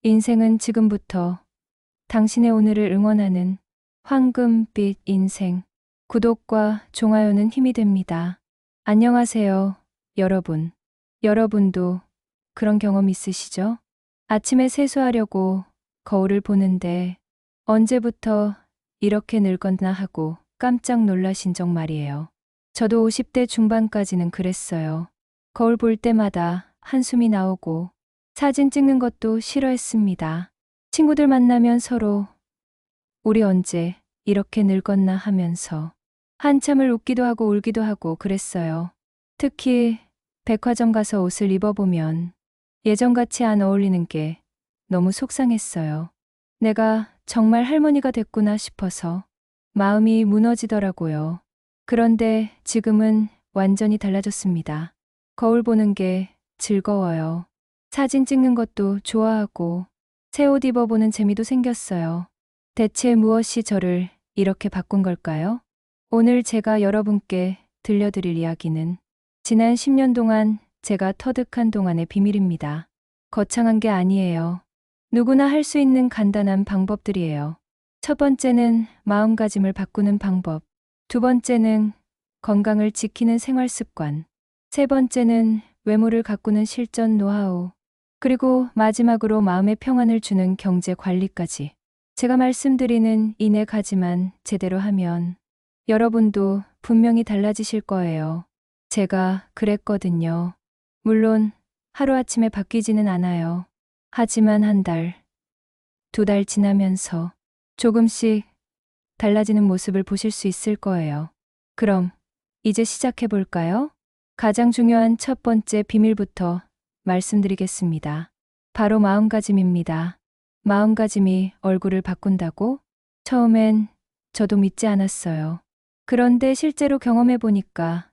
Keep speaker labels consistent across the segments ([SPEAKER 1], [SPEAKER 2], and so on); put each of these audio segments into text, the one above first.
[SPEAKER 1] 인생은 지금부터 당신의 오늘을 응원하는 황금빛 인생. 구독과 좋아요는 힘이 됩니다. 안녕하세요, 여러분. 여러분도 그런 경험 있으시죠? 아침에 세수하려고 거울을 보는데 언제부터 이렇게 늙었나 하고 깜짝 놀라신 적 말이에요. 저도 50대 중반까지는 그랬어요. 거울 볼 때마다 한숨이 나오고 사진 찍는 것도 싫어했습니다. 친구들 만나면 서로 우리 언제 이렇게 늙었나 하면서 한참을 웃기도 하고 울기도 하고 그랬어요. 특히 백화점 가서 옷을 입어보면 예전같이 안 어울리는 게 너무 속상했어요. 내가 정말 할머니가 됐구나 싶어서 마음이 무너지더라고요. 그런데 지금은 완전히 달라졌습니다. 거울 보는 게 즐거워요. 사진 찍는 것도 좋아하고 새 옷 입어보는 재미도 생겼어요. 대체 무엇이 저를 이렇게 바꾼 걸까요? 오늘 제가 여러분께 들려드릴 이야기는 지난 10년 동안 제가 터득한 동안의 비밀입니다. 거창한 게 아니에요. 누구나 할 수 있는 간단한 방법들이에요. 첫 번째는 마음가짐을 바꾸는 방법. 두 번째는 건강을 지키는 생활 습관. 세 번째는 외모를 가꾸는 실전 노하우. 그리고 마지막으로 마음의 평안을 주는 경제 관리까지. 제가 말씀드리는 이 네 가지만 제대로 하면 여러분도 분명히 달라지실 거예요. 제가 그랬거든요. 물론 하루아침에 바뀌지는 않아요. 하지만 한 달, 두 달 지나면서 조금씩 달라지는 모습을 보실 수 있을 거예요. 그럼 이제 시작해 볼까요? 가장 중요한 첫 번째 비밀부터 말씀드리겠습니다. 바로 마음가짐입니다. 마음가짐이 얼굴을 바꾼다고? 처음엔 저도 믿지 않았어요. 그런데 실제로 경험해 보니까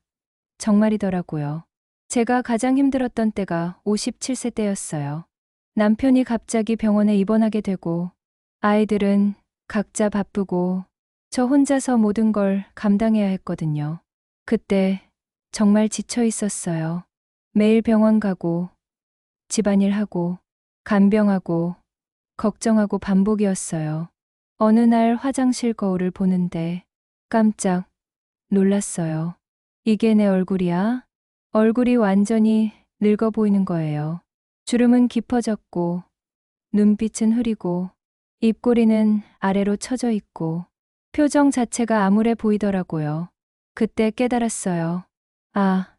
[SPEAKER 1] 정말이더라고요. 제가 가장 힘들었던 때가 57세 때였어요. 남편이 갑자기 병원에 입원하게 되고 아이들은 각자 바쁘고 저 혼자서 모든 걸 감당해야 했거든요. 그때 정말 지쳐 있었어요. 매일 병원 가고 집안일 하고 간병하고 걱정하고 반복이었어요. 어느 날 화장실 거울을 보는데 깜짝 놀랐어요. 이게 내 얼굴이야? 얼굴이 완전히 늙어 보이는 거예요. 주름은 깊어졌고 눈빛은 흐리고 입꼬리는 아래로 처져 있고 표정 자체가 암울해 보이더라고요. 그때 깨달았어요. 아,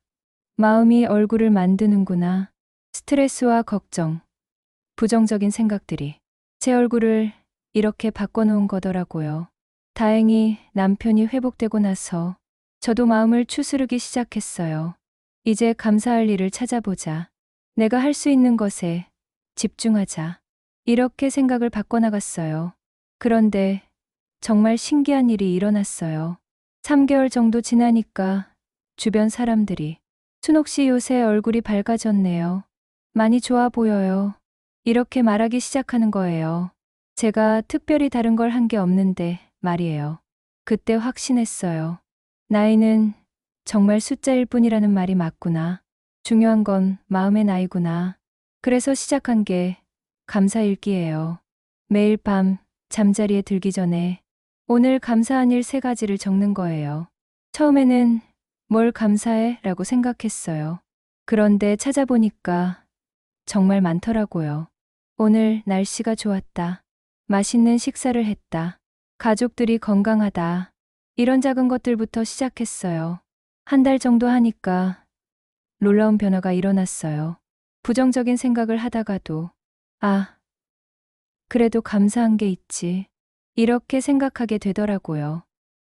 [SPEAKER 1] 마음이 얼굴을 만드는구나. 스트레스와 걱정, 부정적인 생각들이 제 얼굴을 이렇게 바꿔놓은 거더라고요. 다행히 남편이 회복되고 나서 저도 마음을 추스르기 시작했어요. 이제 감사할 일을 찾아보자. 내가 할 수 있는 것에 집중하자. 이렇게 생각을 바꿔나갔어요. 그런데 정말 신기한 일이 일어났어요. 3개월 정도 지나니까 주변 사람들이 순옥 씨 요새 얼굴이 밝아졌네요. 많이 좋아 보여요. 이렇게 말하기 시작하는 거예요. 제가 특별히 다른 걸 한 게 없는데 말이에요. 그때 확신했어요. 나이는 정말 숫자일 뿐이라는 말이 맞구나. 중요한 건 마음의 나이구나. 그래서 시작한 게 감사일기예요. 매일 밤 잠자리에 들기 전에 오늘 감사한 일 3가지를 적는 거예요. 처음에는 뭘 감사해? 라고 생각했어요. 그런데 찾아보니까 정말 많더라고요. 오늘 날씨가 좋았다. 맛있는 식사를 했다. 가족들이 건강하다. 이런 작은 것들부터 시작했어요. 한 달 정도 하니까 놀라운 변화가 일어났어요. 부정적인 생각을 하다가도 아, 그래도 감사한 게 있지. 이렇게 생각하게 되더라고요.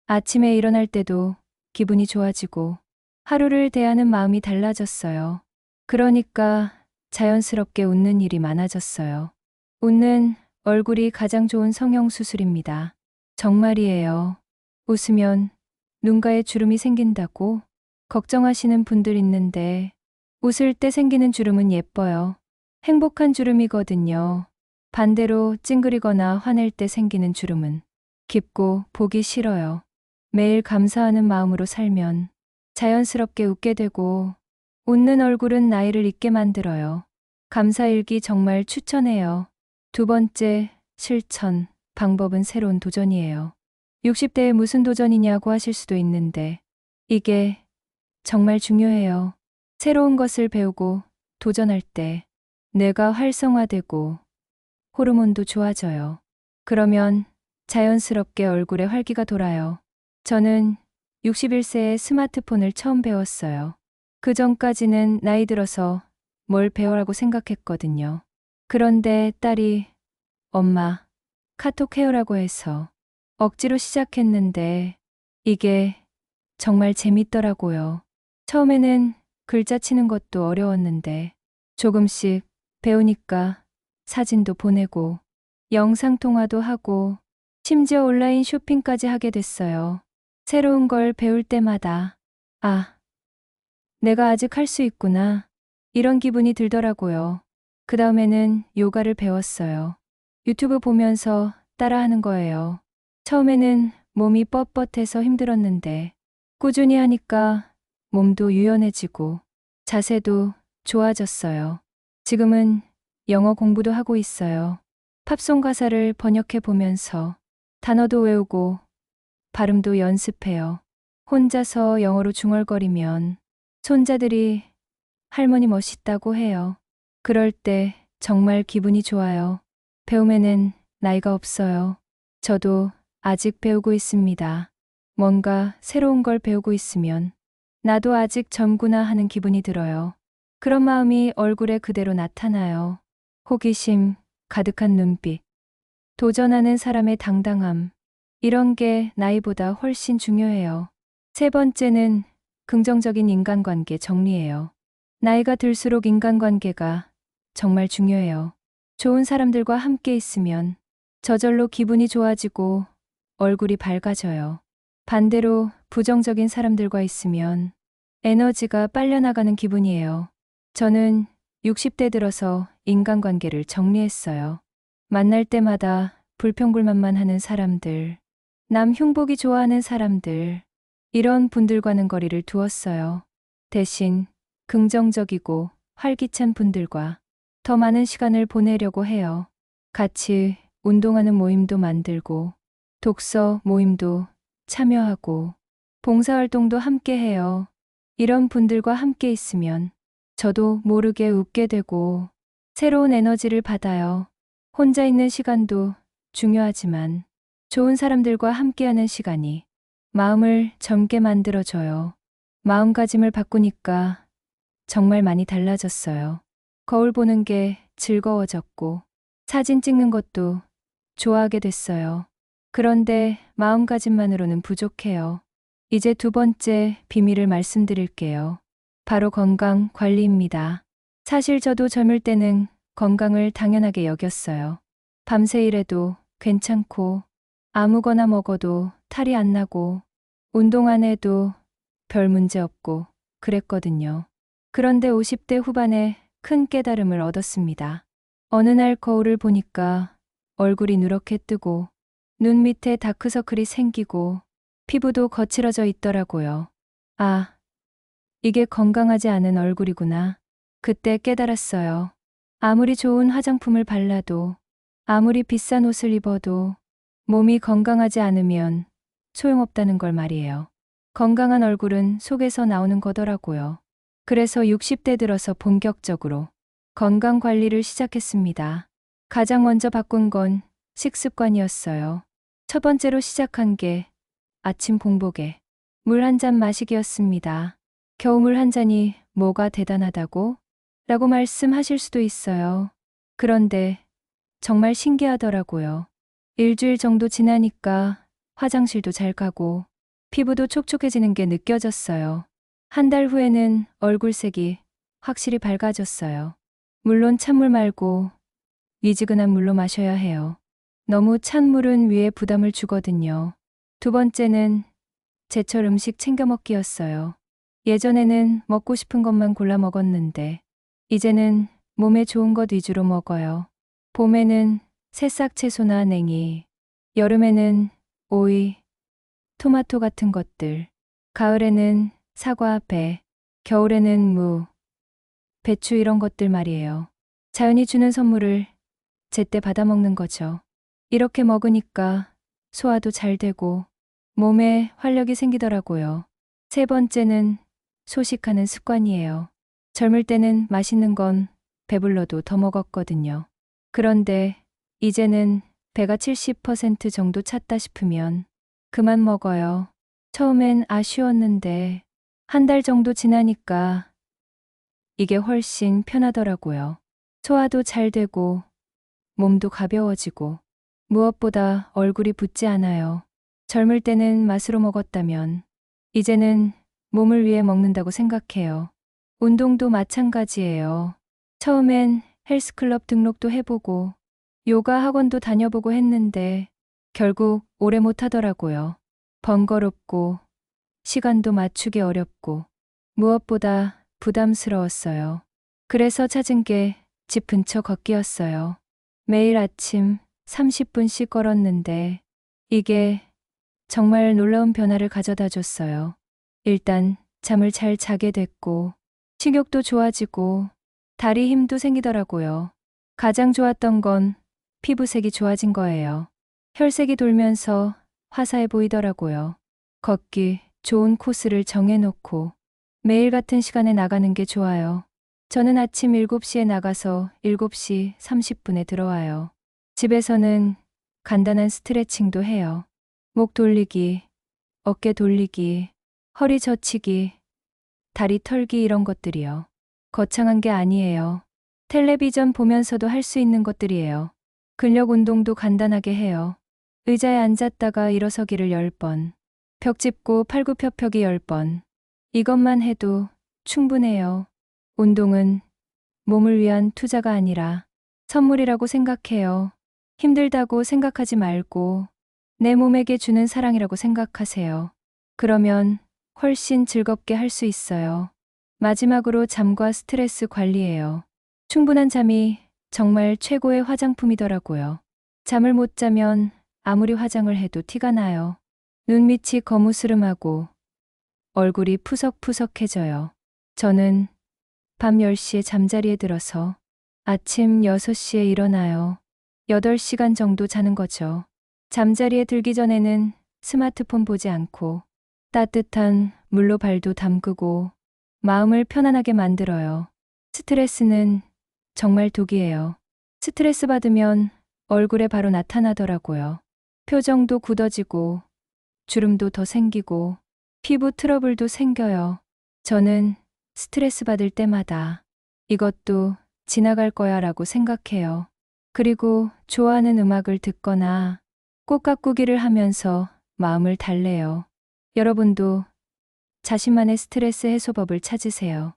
[SPEAKER 1] 아침에 일어날 때도 기분이 좋아지고 하루를 대하는 마음이 달라졌어요. 그러니까 자연스럽게 웃는 일이 많아졌어요. 웃는 얼굴이 가장 좋은 성형수술입니다. 정말이에요. 웃으면 눈가에 주름이 생긴다고 걱정하시는 분들 있는데 웃을 때 생기는 주름은 예뻐요. 행복한 주름이거든요. 반대로 찡그리거나 화낼 때 생기는 주름은 깊고 보기 싫어요. 매일 감사하는 마음으로 살면 자연스럽게 웃게 되고 웃는 얼굴은 나이를 잊게 만들어요. 감사일기 정말 추천해요. 두 번째, 실천. 방법은 새로운 도전이에요. 60대에 무슨 도전이냐고 하실 수도 있는데, 이게 정말 중요해요. 새로운 것을 배우고 도전할 때 뇌가 활성화되고 호르몬도 좋아져요. 그러면 자연스럽게 얼굴에 활기가 돌아요. 저는 61세에 스마트폰을 처음 배웠어요. 그 전까지는 나이 들어서 뭘 배우라고 생각했거든요. 그런데 딸이 엄마, 카톡 해요라고 해서 억지로 시작했는데 이게 정말 재밌더라고요. 처음에는 글자 치는 것도 어려웠는데 조금씩 배우니까 사진도 보내고 영상통화도 하고 심지어 온라인 쇼핑까지 하게 됐어요. 새로운 걸 배울 때마다 아, 내가 아직 할 수 있구나. 이런 기분이 들더라고요. 그 다음에는 요가를 배웠어요. 유튜브 보면서 따라하는 거예요. 처음에는 몸이 뻣뻣해서 힘들었는데 꾸준히 하니까 몸도 유연해지고 자세도 좋아졌어요. 지금은 영어 공부도 하고 있어요. 팝송 가사를 번역해 보면서 단어도 외우고 발음도 연습해요. 혼자서 영어로 중얼거리면 손자들이 할머니 멋있다고 해요. 그럴 때 정말 기분이 좋아요. 배움에는 나이가 없어요. 저도 아직 배우고 있습니다. 뭔가 새로운 걸 배우고 있으면 나도 아직 젊구나 하는 기분이 들어요. 그런 마음이 얼굴에 그대로 나타나요. 호기심, 가득한 눈빛, 도전하는 사람의 당당함. 이런 게 나이보다 훨씬 중요해요. 세 번째는 긍정적인 인간관계 정리예요. 나이가 들수록 인간관계가 정말 중요해요. 좋은 사람들과 함께 있으면 저절로 기분이 좋아지고 얼굴이 밝아져요. 반대로 부정적인 사람들과 있으면 에너지가 빨려나가는 기분이에요. 저는 60대 들어서 인간관계를 정리했어요. 만날 때마다 불평불만만 하는 사람들, 남 흉보기 좋아하는 사람들, 이런 분들과는 거리를 두었어요. 대신 긍정적이고 활기찬 분들과 더 많은 시간을 보내려고 해요. 같이 운동하는 모임도 만들고, 독서 모임도 참여하고, 봉사활동도 함께 해요. 이런 분들과 함께 있으면 저도 모르게 웃게 되고, 새로운 에너지를 받아요. 혼자 있는 시간도 중요하지만, 좋은 사람들과 함께하는 시간이 마음을 젊게 만들어줘요. 마음가짐을 바꾸니까 정말 많이 달라졌어요. 거울 보는 게 즐거워졌고, 사진 찍는 것도 좋아하게 됐어요. 그런데 마음가짐만으로는 부족해요. 이제 두 번째 비밀을 말씀드릴게요. 바로 건강 관리입니다. 사실 저도 젊을 때는 건강을 당연하게 여겼어요. 밤새 일해도 괜찮고, 아무거나 먹어도 탈이 안 나고, 운동 안 해도 별 문제 없고 그랬거든요. 그런데 50대 후반에 큰 깨달음을 얻었습니다. 어느 날 거울을 보니까 얼굴이 누렇게 뜨고 눈 밑에 다크서클이 생기고 피부도 거칠어져 있더라고요. 아, 이게 건강하지 않은 얼굴이구나. 그때 깨달았어요. 아무리 좋은 화장품을 발라도, 아무리 비싼 옷을 입어도 몸이 건강하지 않으면 소용없다는 걸 말이에요. 건강한 얼굴은 속에서 나오는 거더라고요. 그래서 60대 들어서 본격적으로 건강 관리를 시작했습니다. 가장 먼저 바꾼 건 식습관이었어요. 첫 번째로 시작한 게 아침 공복에 물 한 잔 마시기였습니다. 겨우 물 한 잔이 뭐가 대단하다고? 라고 말씀하실 수도 있어요. 그런데 정말 신기하더라고요. 일주일 정도 지나니까 화장실도 잘 가고 피부도 촉촉해지는 게 느껴졌어요. 한 달 후에는 얼굴색이 확실히 밝아졌어요. 물론 찬물 말고 미지근한 물로 마셔야 해요. 너무 찬 물은 위에 부담을 주거든요. 두 번째는 제철 음식 챙겨 먹기였어요. 예전에는 먹고 싶은 것만 골라 먹었는데 이제는 몸에 좋은 것 위주로 먹어요. 봄에는 새싹 채소나 냉이, 여름에는 오이, 토마토 같은 것들, 가을에는 사과, 배, 겨울에는 무, 배추 이런 것들 말이에요. 자연이 주는 선물을 제때 받아 먹는 거죠. 이렇게 먹으니까 소화도 잘 되고 몸에 활력이 생기더라고요. 세 번째는 소식하는 습관이에요. 젊을 때는 맛있는 건 배불러도 더 먹었거든요. 그런데 이제는 배가 70% 정도 찼다 싶으면 그만 먹어요. 처음엔 아쉬웠는데 한 달 정도 지나니까 이게 훨씬 편하더라고요. 소화도 잘 되고 몸도 가벼워지고 무엇보다 얼굴이 붓지 않아요. 젊을 때는 맛으로 먹었다면 이제는 몸을 위해 먹는다고 생각해요. 운동도 마찬가지예요. 처음엔 헬스클럽 등록도 해보고 요가 학원도 다녀보고 했는데 결국 오래 못하더라고요. 번거롭고 시간도 맞추기 어렵고 무엇보다 부담스러웠어요. 그래서 찾은 게 집 근처 걷기였어요. 매일 아침 30분씩 걸었는데 이게 정말 놀라운 변화를 가져다 줬어요. 일단 잠을 잘 자게 됐고 식욕도 좋아지고 다리 힘도 생기더라고요. 가장 좋았던 건 피부색이 좋아진 거예요. 혈색이 돌면서 화사해 보이더라고요. 걷기 좋은 코스를 정해놓고 매일 같은 시간에 나가는 게 좋아요. 저는 아침 7시에 나가서 7시 30분에 들어와요. 집에서는 간단한 스트레칭도 해요. 목 돌리기, 어깨 돌리기, 허리 젖히기, 다리 털기 이런 것들이요. 거창한 게 아니에요. 텔레비전 보면서도 할 수 있는 것들이에요. 근력 운동도 간단하게 해요. 의자에 앉았다가 일어서기를 10번, 벽 짚고 팔굽혀펴기 10번. 이것만 해도 충분해요. 운동은 몸을 위한 투자가 아니라 선물이라고 생각해요. 힘들다고 생각하지 말고 내 몸에게 주는 사랑이라고 생각하세요. 그러면 훨씬 즐겁게 할 수 있어요. 마지막으로 잠과 스트레스 관리예요. 충분한 잠이 정말 최고의 화장품이더라고요. 잠을 못 자면 아무리 화장을 해도 티가 나요. 눈밑이 거무스름하고 얼굴이 푸석푸석해져요. 저는 밤 10시에 잠자리에 들어서 아침 6시에 일어나요. 8시간 정도 자는 거죠. 잠자리에 들기 전에는 스마트폰 보지 않고 따뜻한 물로 발도 담그고 마음을 편안하게 만들어요. 스트레스는 정말 독이에요. 스트레스 받으면 얼굴에 바로 나타나더라고요. 표정도 굳어지고 주름도 더 생기고 피부 트러블도 생겨요. 저는 스트레스 받을 때마다 이것도 지나갈 거야 라고 생각해요. 그리고 좋아하는 음악을 듣거나 꽃 가꾸기를 하면서 마음을 달래요. 여러분도 자신만의 스트레스 해소법을 찾으세요.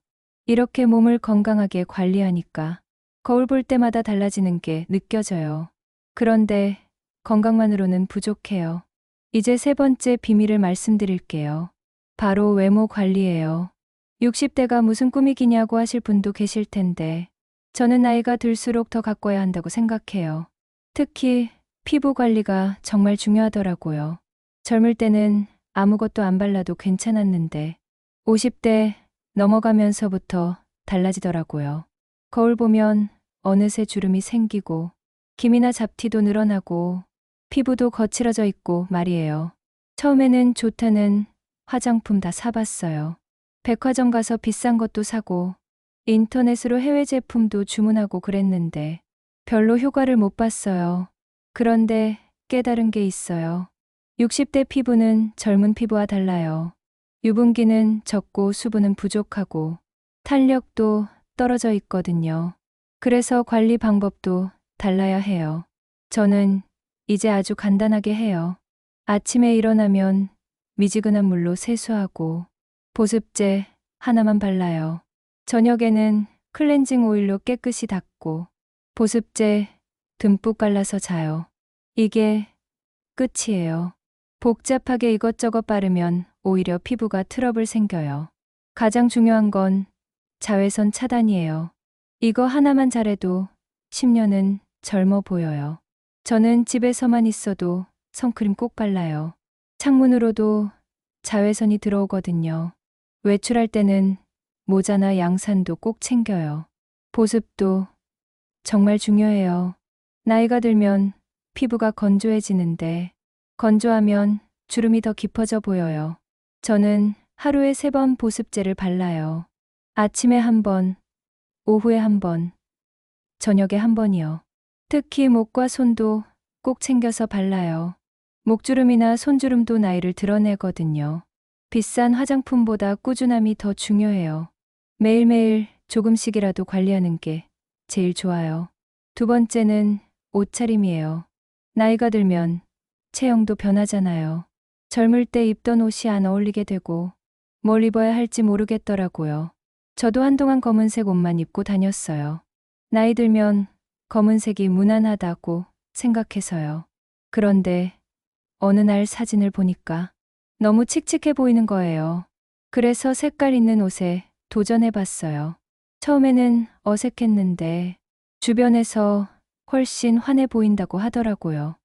[SPEAKER 1] 이렇게 몸을 건강하게 관리하니까 거울 볼 때마다 달라지는 게 느껴져요. 그런데 건강만으로는 부족해요. 이제 세 번째 비밀을 말씀드릴게요. 바로 외모 관리예요. 60대가 무슨 꿈이 기냐고 하실 분도 계실 텐데 저는 나이가 들수록 더 가꿔야 한다고 생각해요. 특히 피부 관리가 정말 중요하더라고요. 젊을 때는 아무것도 안 발라도 괜찮았는데 50대 넘어가면서부터 달라지더라고요. 거울 보면 어느새 주름이 생기고 기미나 잡티도 늘어나고 피부도 거칠어져 있고 말이에요. 처음에는 좋다는 화장품 다 사봤어요. 백화점 가서 비싼 것도 사고 인터넷으로 해외 제품도 주문하고 그랬는데 별로 효과를 못 봤어요. 그런데 깨달은 게 있어요. 60대 피부는 젊은 피부와 달라요. 유분기는 적고 수분은 부족하고 탄력도 떨어져 있거든요. 그래서 관리 방법도 달라야 해요. 저는 이제 아주 간단하게 해요. 아침에 일어나면 미지근한 물로 세수하고 보습제 하나만 발라요. 저녁에는 클렌징 오일로 깨끗이 닦고 보습제 듬뿍 발라서 자요. 이게 끝이에요. 복잡하게 이것저것 바르면 오히려 피부가 트러블 생겨요. 가장 중요한 건 자외선 차단이에요. 이거 하나만 잘해도 10년은 젊어 보여요. 저는 집에서만 있어도 선크림 꼭 발라요. 창문으로도 자외선이 들어오거든요. 외출할 때는 모자나 양산도 꼭 챙겨요. 보습도 정말 중요해요. 나이가 들면 피부가 건조해지는데 건조하면 주름이 더 깊어져 보여요. 저는 하루에 3번 보습제를 발라요. 아침에 1번, 오후에 1번, 저녁에 1번이요. 특히 목과 손도 꼭 챙겨서 발라요. 목주름이나 손주름도 나이를 드러내거든요. 비싼 화장품보다 꾸준함이 더 중요해요. 매일매일 조금씩이라도 관리하는 게 제일 좋아요. 두 번째는 옷차림이에요. 나이가 들면 체형도 변하잖아요. 젊을 때 입던 옷이 안 어울리게 되고 뭘 입어야 할지 모르겠더라고요. 저도 한동안 검은색 옷만 입고 다녔어요. 나이 들면 검은색이 무난하다고 생각해서요. 그런데 어느 날 사진을 보니까 너무 칙칙해 보이는 거예요. 그래서 색깔 있는 옷에 도전해봤어요. 처음에는 어색했는데 주변에서 훨씬 환해 보인다고 하더라고요.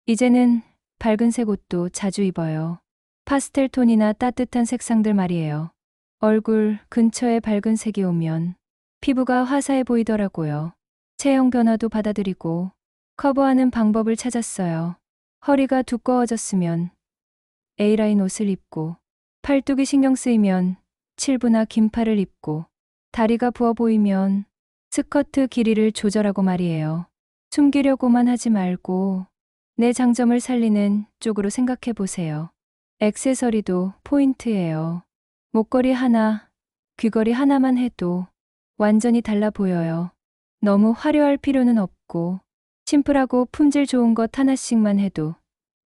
[SPEAKER 1] 이제는 밝은색 옷도 자주 입어요. 파스텔 톤이나 따뜻한 색상들 말이에요. 얼굴 근처에 밝은 색이 오면 피부가 화사해 보이더라고요. 체형 변화도 받아들이고 커버하는 방법을 찾았어요. 허리가 두꺼워졌으면 A라인 옷을 입고 팔뚝이 신경 쓰이면 칠부나 긴팔을 입고 다리가 부어 보이면 스커트 길이를 조절하고 말이에요. 숨기려고만 하지 말고 내 장점을 살리는 쪽으로 생각해 보세요. 액세서리도 포인트예요. 목걸이 하나, 귀걸이 하나만 해도 완전히 달라 보여요. 너무 화려할 필요는 없고 심플하고 품질 좋은 것 하나씩만 해도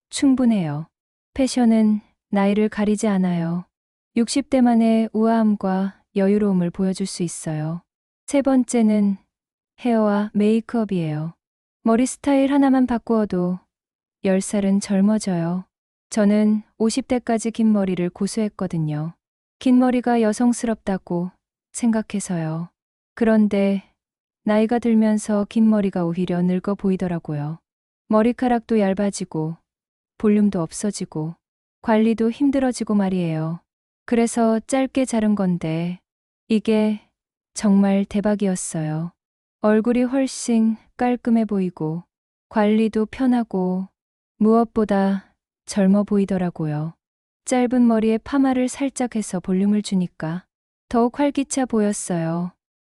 [SPEAKER 1] 충분해요. 패션은 나이를 가리지 않아요. 60대만의 우아함과 여유로움을 보여줄 수 있어요. 세 번째는 헤어와 메이크업이에요. 머리 스타일 하나만 바꾸어도 10살은 젊어져요. 저는 50대까지 긴 머리를 고수했거든요. 긴 머리가 여성스럽다고 생각해서요. 그런데 나이가 들면서 긴 머리가 오히려 늙어 보이더라고요. 머리카락도 얇아지고 볼륨도 없어지고 관리도 힘들어지고 말이에요. 그래서 짧게 자른 건데 이게 정말 대박이었어요. 얼굴이 훨씬 깔끔해 보이고 관리도 편하고 무엇보다 젊어 보이더라고요. 짧은 머리에 파마를 살짝 해서 볼륨을 주니까 더욱 활기차 보였어요.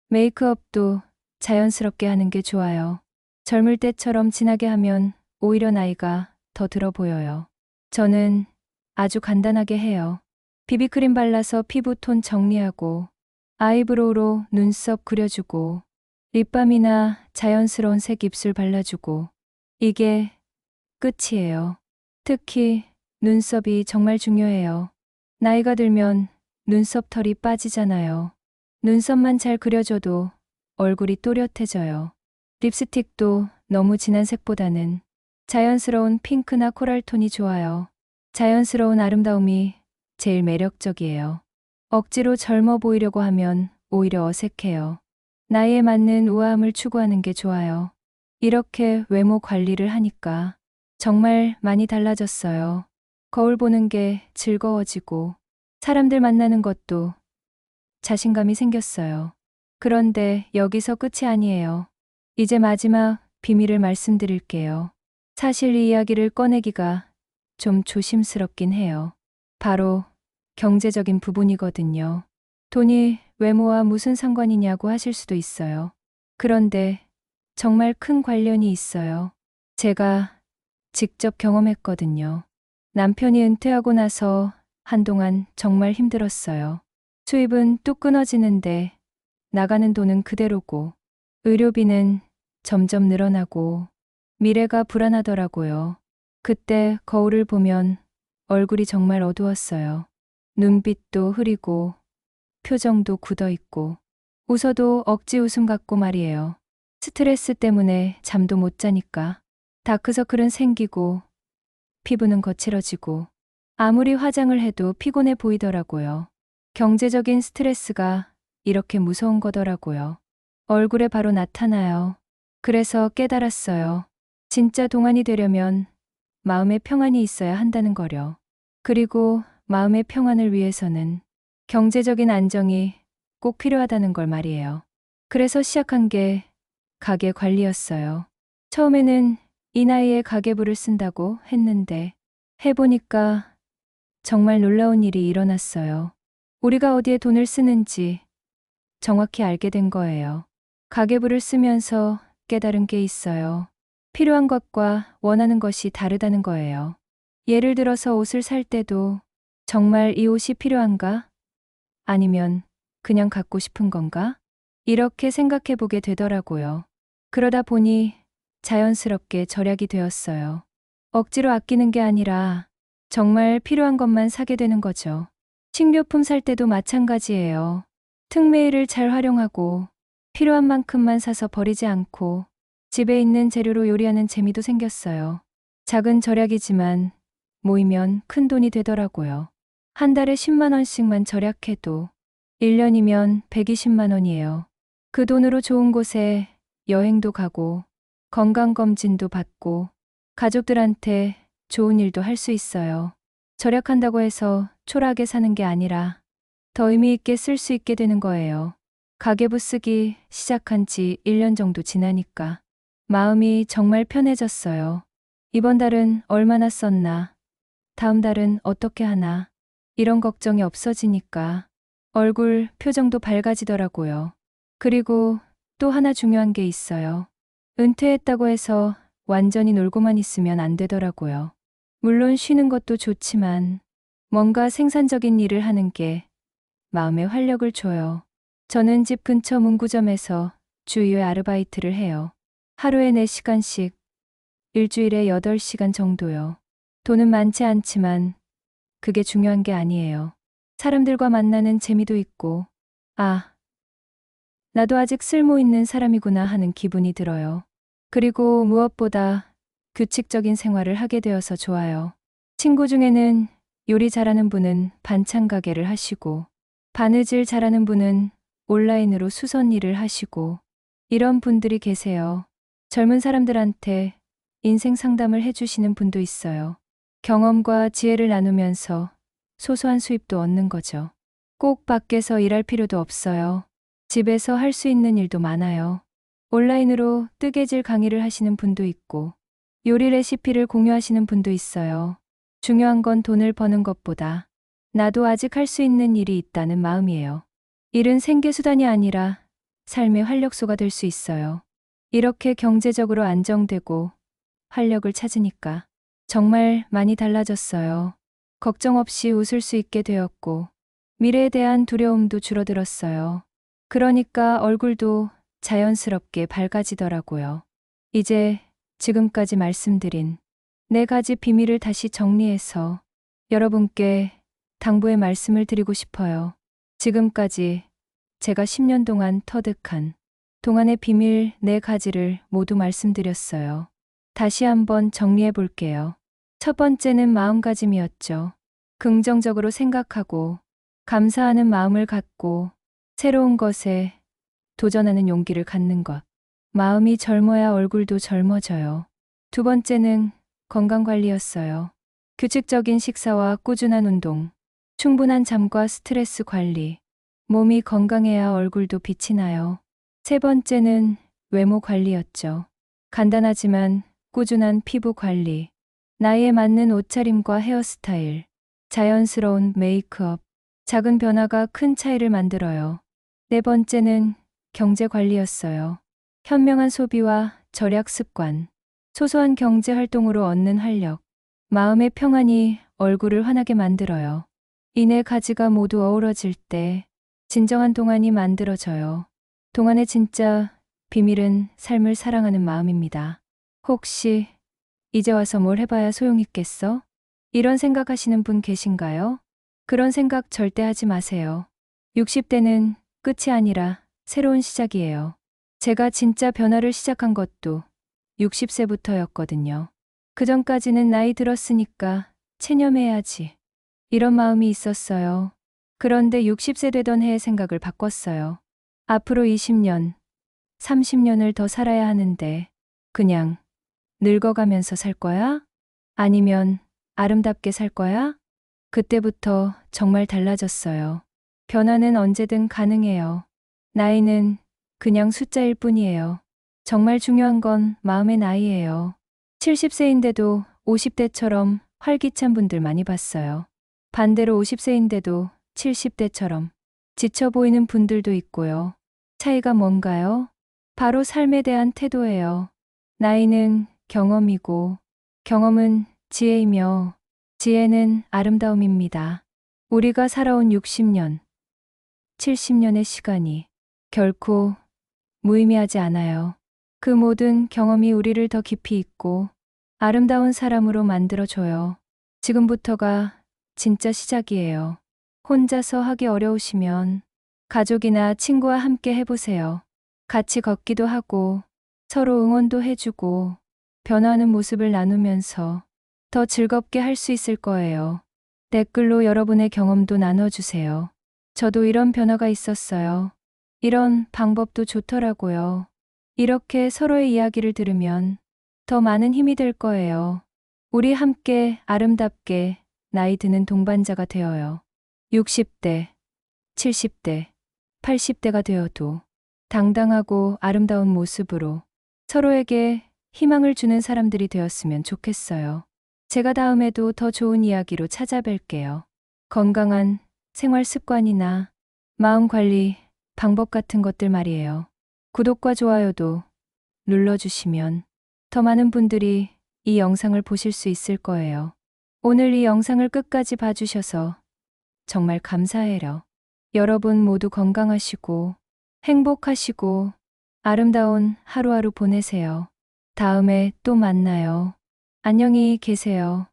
[SPEAKER 1] 메이크업도 자연스럽게 하는 게 좋아요. 젊을 때처럼 진하게 하면 오히려 나이가 더 들어 보여요. 저는 아주 간단하게 해요. 비비크림 발라서 피부톤 정리하고 아이브로우로 눈썹 그려주고 립밤이나 자연스러운 색 입술 발라주고 이게 끝이에요. 특히 눈썹이 정말 중요해요. 나이가 들면 눈썹 털이 빠지잖아요. 눈썹만 잘 그려줘도 얼굴이 또렷해져요. 립스틱도 너무 진한 색보다는 자연스러운 핑크나 코랄톤이 좋아요. 자연스러운 아름다움이 제일 매력적이에요. 억지로 젊어 보이려고 하면 오히려 어색해요. 나이에 맞는 우아함을 추구하는 게 좋아요. 이렇게 외모 관리를 하니까 정말 많이 달라졌어요. 거울 보는 게 즐거워지고 사람들 만나는 것도 자신감이 생겼어요. 그런데 여기서 끝이 아니에요. 이제 마지막 비밀을 말씀드릴게요. 사실 이 이야기를 꺼내기가 좀 조심스럽긴 해요. 바로 경제적인 부분이거든요. 돈이 외모와 무슨 상관이냐고 하실 수도 있어요. 그런데 정말 큰 관련이 있어요. 제가 직접 경험했거든요. 남편이 은퇴하고 나서 한동안 정말 힘들었어요. 수입은 뚝 끊어지는데 나가는 돈은 그대로고 의료비는 점점 늘어나고 미래가 불안하더라고요. 그때 거울을 보면 얼굴이 정말 어두웠어요. 눈빛도 흐리고 표정도 굳어있고 웃어도 억지 웃음 같고 말이에요. 스트레스 때문에 잠도 못 자니까 다크서클은 생기고 피부는 거칠어지고 아무리 화장을 해도 피곤해 보이더라고요. 경제적인 스트레스가 이렇게 무서운 거더라고요. 얼굴에 바로 나타나요. 그래서 깨달았어요. 진짜 동안이 되려면 마음의 평안이 있어야 한다는 거려. 그리고 마음의 평안을 위해서는 경제적인 안정이 꼭 필요하다는 걸 말이에요. 그래서 시작한 게 가게 관리였어요. 처음에는 이 나이에 가계부를 쓴다고 했는데 해보니까 정말 놀라운 일이 일어났어요. 우리가 어디에 돈을 쓰는지 정확히 알게 된 거예요. 가계부를 쓰면서 깨달은 게 있어요. 필요한 것과 원하는 것이 다르다는 거예요. 예를 들어서 옷을 살 때도 정말 이 옷이 필요한가? 아니면 그냥 갖고 싶은 건가? 이렇게 생각해 보게 되더라고요. 그러다 보니 자연스럽게 절약이 되었어요. 억지로 아끼는 게 아니라 정말 필요한 것만 사게 되는 거죠. 식료품 살 때도 마찬가지예요. 특매일을 잘 활용하고 필요한 만큼만 사서 버리지 않고 집에 있는 재료로 요리하는 재미도 생겼어요. 작은 절약이지만 모이면 큰 돈이 되더라고요. 한 달에 10만 원씩만 절약해도 1년이면 120만 원이에요. 그 돈으로 좋은 곳에 여행도 가고 건강검진도 받고 가족들한테 좋은 일도 할 수 있어요. 절약한다고 해서 초라하게 사는 게 아니라 더 의미 있게 쓸 수 있게 되는 거예요. 가계부 쓰기 시작한 지 1년 정도 지나니까 마음이 정말 편해졌어요. 이번 달은 얼마나 썼나? 다음 달은 어떻게 하나? 이런 걱정이 없어지니까 얼굴 표정도 밝아지더라고요. 그리고 또 하나 중요한 게 있어요. 은퇴했다고 해서 완전히 놀고만 있으면 안 되더라고요. 물론 쉬는 것도 좋지만 뭔가 생산적인 일을 하는 게 마음에 활력을 줘요. 저는 집 근처 문구점에서 주 2회 아르바이트를 해요. 하루에 4시간씩, 일주일에 8시간 정도요. 돈은 많지 않지만 그게 중요한 게 아니에요. 사람들과 만나는 재미도 있고, 아, 나도 아직 쓸모 있는 사람이구나 하는 기분이 들어요. 그리고 무엇보다 규칙적인 생활을 하게 되어서 좋아요. 친구 중에는 요리 잘하는 분은 반찬 가게를 하시고, 바느질 잘하는 분은 온라인으로 수선 일을 하시고, 이런 분들이 계세요. 젊은 사람들한테 인생 상담을 해주시는 분도 있어요. 경험과 지혜를 나누면서 소소한 수입도 얻는 거죠. 꼭 밖에서 일할 필요도 없어요. 집에서 할 수 있는 일도 많아요. 온라인으로 뜨개질 강의를 하시는 분도 있고, 요리 레시피를 공유하시는 분도 있어요. 중요한 건 돈을 버는 것보다 나도 아직 할 수 있는 일이 있다는 마음이에요. 일은 생계수단이 아니라 삶의 활력소가 될 수 있어요. 이렇게 경제적으로 안정되고 활력을 찾으니까 정말 많이 달라졌어요. 걱정 없이 웃을 수 있게 되었고, 미래에 대한 두려움도 줄어들었어요. 그러니까 얼굴도 자연스럽게 밝아지더라고요. 이제 지금까지 말씀드린 4가지 비밀을 다시 정리해서 여러분께 당부의 말씀을 드리고 싶어요. 지금까지 제가 10년 동안 터득한 동안의 비밀 4가지를 모두 말씀드렸어요. 다시 한번 정리해 볼게요. 첫 번째는 마음가짐이었죠. 긍정적으로 생각하고 감사하는 마음을 갖고 새로운 것에 도전하는 용기를 갖는 것. 마음이 젊어야 얼굴도 젊어져요. 두 번째는 건강관리였어요. 규칙적인 식사와 꾸준한 운동, 충분한 잠과 스트레스 관리, 몸이 건강해야 얼굴도 빛이 나요. 세 번째는 외모 관리였죠. 간단하지만 꾸준한 피부 관리, 나이에 맞는 옷차림과 헤어스타일, 자연스러운 메이크업, 작은 변화가 큰 차이를 만들어요. 네 번째는 경제 관리였어요. 현명한 소비와 절약 습관, 소소한 경제 활동으로 얻는 활력, 마음의 평안이 얼굴을 환하게 만들어요. 이 4가지가 모두 어우러질 때 진정한 동안이 만들어져요. 동안의 진짜 비밀은 삶을 사랑하는 마음입니다. 혹시 이제 와서 뭘 해봐야 소용있겠어? 이런 생각하시는 분 계신가요? 그런 생각 절대 하지 마세요. 60대는 끝이 아니라 새로운 시작이에요. 제가 진짜 변화를 시작한 것도 60세부터였거든요. 그전까지는 나이 들었으니까 체념해야지. 이런 마음이 있었어요. 그런데 60세 되던 해의 생각을 바꿨어요. 앞으로 20년, 30년을 더 살아야 하는데 그냥 늙어가면서 살 거야? 아니면 아름답게 살 거야? 그때부터 정말 달라졌어요. 변화는 언제든 가능해요. 나이는 그냥 숫자일 뿐이에요. 정말 중요한 건 마음의 나이예요. 70세인데도 50대처럼 활기찬 분들 많이 봤어요. 반대로 50세인데도 70대처럼 지쳐 보이는 분들도 있고요. 차이가 뭔가요? 바로 삶에 대한 태도예요. 나이는 경험이고, 경험은 지혜이며, 지혜는 아름다움입니다. 우리가 살아온 60년, 70년의 시간이 결코 무의미하지 않아요. 그 모든 경험이 우리를 더 깊이 있고 아름다운 사람으로 만들어줘요. 지금부터가 진짜 시작이에요. 혼자서 하기 어려우시면 가족이나 친구와 함께 해보세요. 같이 걷기도 하고 서로 응원도 해주고 변화하는 모습을 나누면서 더 즐겁게 할 수 있을 거예요. 댓글로 여러분의 경험도 나눠주세요. 저도 이런 변화가 있었어요. 이런 방법도 좋더라고요. 이렇게 서로의 이야기를 들으면 더 많은 힘이 될 거예요. 우리 함께 아름답게 나이 드는 동반자가 되어요. 60대, 70대, 80대가 되어도 당당하고 아름다운 모습으로 서로에게 희망을 주는 사람들이 되었으면 좋겠어요. 제가 다음에도 더 좋은 이야기로 찾아뵐게요. 건강한 생활 습관이나 마음 관리 방법 같은 것들 말이에요. 구독과 좋아요도 눌러주시면 더 많은 분들이 이 영상을 보실 수 있을 거예요. 오늘 이 영상을 끝까지 봐주셔서 정말 감사해요. 여러분 모두 건강하시고 행복하시고 아름다운 하루하루 보내세요. 다음에 또 만나요. 안녕히 계세요.